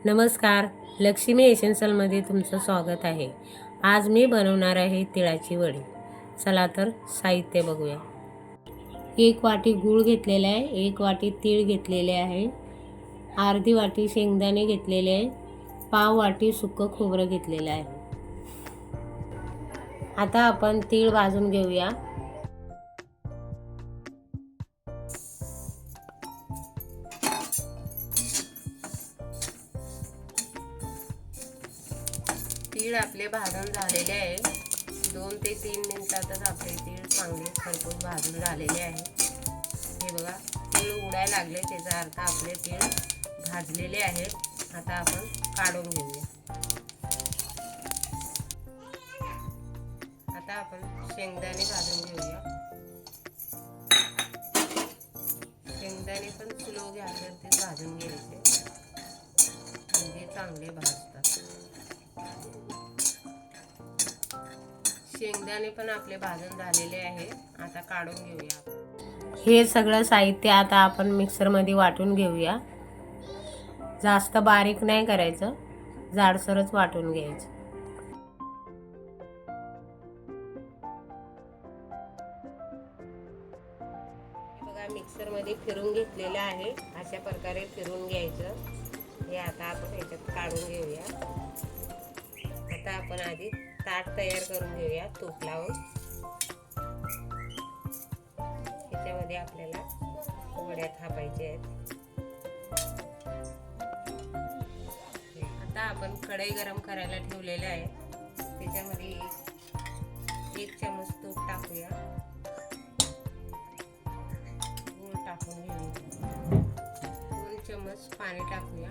नमस्कार, लक्ष्मी एसेन्शियलमध्ये तुमचं स्वागत आहे। आज मी बनवणार आहे तिळाची वडी। चला तर साहित्य बघूया। 1 वाटी गूळ घेतलेला आहे, 1 वाटी तीळ घेतलेले आहे, अर्धी वाटी शेंगदाणे घेतलेले आहे, पाव वाटी सुकं खोबरं घेतलेलं आहे। आता आपण तीळ भाजून घेऊया। तीळ आपले भाजून झालेले आहे। 2 ते 3 मिनिटातच आपले तीळ चांगले खरपूस भाजून झालेले आहे। हे बघा, तीळ उडायला लागले, त्याचा अर्थ आपले तीळ भाजलेले आहेत। आता आपण काढून घेऊया। आता आपण शेंगदाणे भाजून घेऊया। शेंगदाणे पण स्लो गॅसवरती भाजून घ्यायचे, म्हणजे चांगले भाजतात। शेंगदाणे पण आपले भाजून झालेले आहे। आता काढून घेऊया। हे सगळं साहित्य आता आपण मिक्सरमध्ये वाटून घेऊया। जास्त बारीक नाही करायचं, जाडसरच वाटून घ्यायचं। हे बघा, मिक्सरमध्ये फिरून घेतलेलं आहे। अशा प्रकारे फिरून घ्यायचं। हे आता आपण ह्याच्यात काढून घेऊया। आता आपण आधी ताट तयार करून घेऊया तूप लावून। त्याच्यामध्ये आपल्याला वड्या थापायच्या आहेत। आता आपण कढई गरम करायला ठेवलेले आहे। त्याच्यामध्ये 1 चमच तूप टाकूया, गूळ टाकून घेऊया, 2 चमच पाणी टाकूया।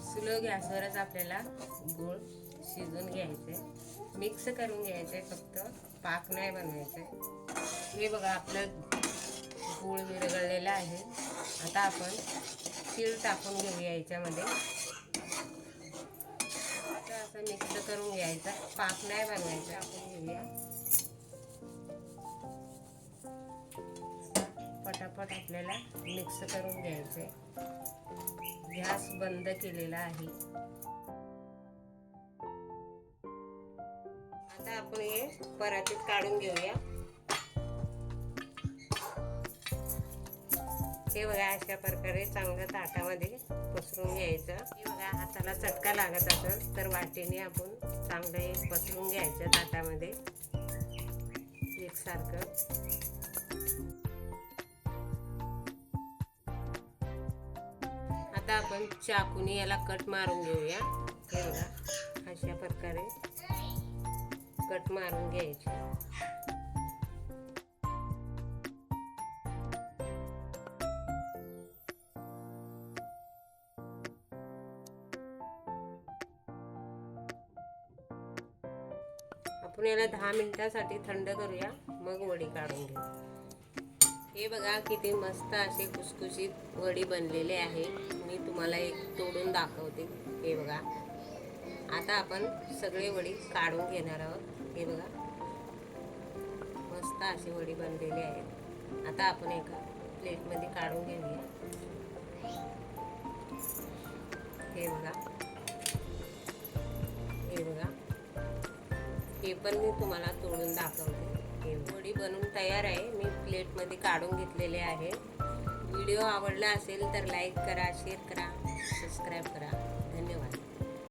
स्लो गॅसवरच आपल्याला गूळ शिजून घ्यायचे, मिक्स करून घ्यायचे, फक्त पाक नाही बनवायचे। हे बघा, आपलं गूळ विरघळलेला आहे। आता आपण तीळ टाकून घेऊया याच्यामध्ये। असं मिक्स करून घ्यायचा, पाक नाही बनवायचा। टाकून घेऊया, पटापट आपल्याला मिक्स करून घ्यायचे। गॅस बंद केलेला आहे। आता आपण हे परातीत काढून घेऊया। हे बघा, अशा प्रकारे चांगलं ताटामध्ये पसरून घ्यायचं। हे बघा, हाताला चटका लागत असेल तर वाटीने आपण चांगलं पसरून घ्यायचं ताटामध्ये एकसारखं। आता आपण चाकूने याला कट मारून घेऊया। हे बघा, अशा प्रकारे कट मारून घ्यायचे। आपण याला 10 मिनिटांसाठी थंड करूया, मग वडी काढून घेऊ। हे बघा, किती मस्त असे खुसखुशीत वडी बनलेले आहे। मी तुम्हाला एक तोडून दाखवते। हे बघा, आता आपण सगळे वडी काढून घेणार आहोत। हे बघा, मस्त अशी वडी बनलेली आहे। आता आपण एका प्लेटमध्ये काढून घेऊया। हे बघा, हे बघा, हे पण मी तुम्हाला तोडून दाखवते। हे वडी बनवून तयार आहे, मी प्लेटमध्ये काढून घेतलेले आहे। व्हिडिओ आवडला असेल तर लाईक करा, शेअर करा, सबस्क्राईब करा। धन्यवाद।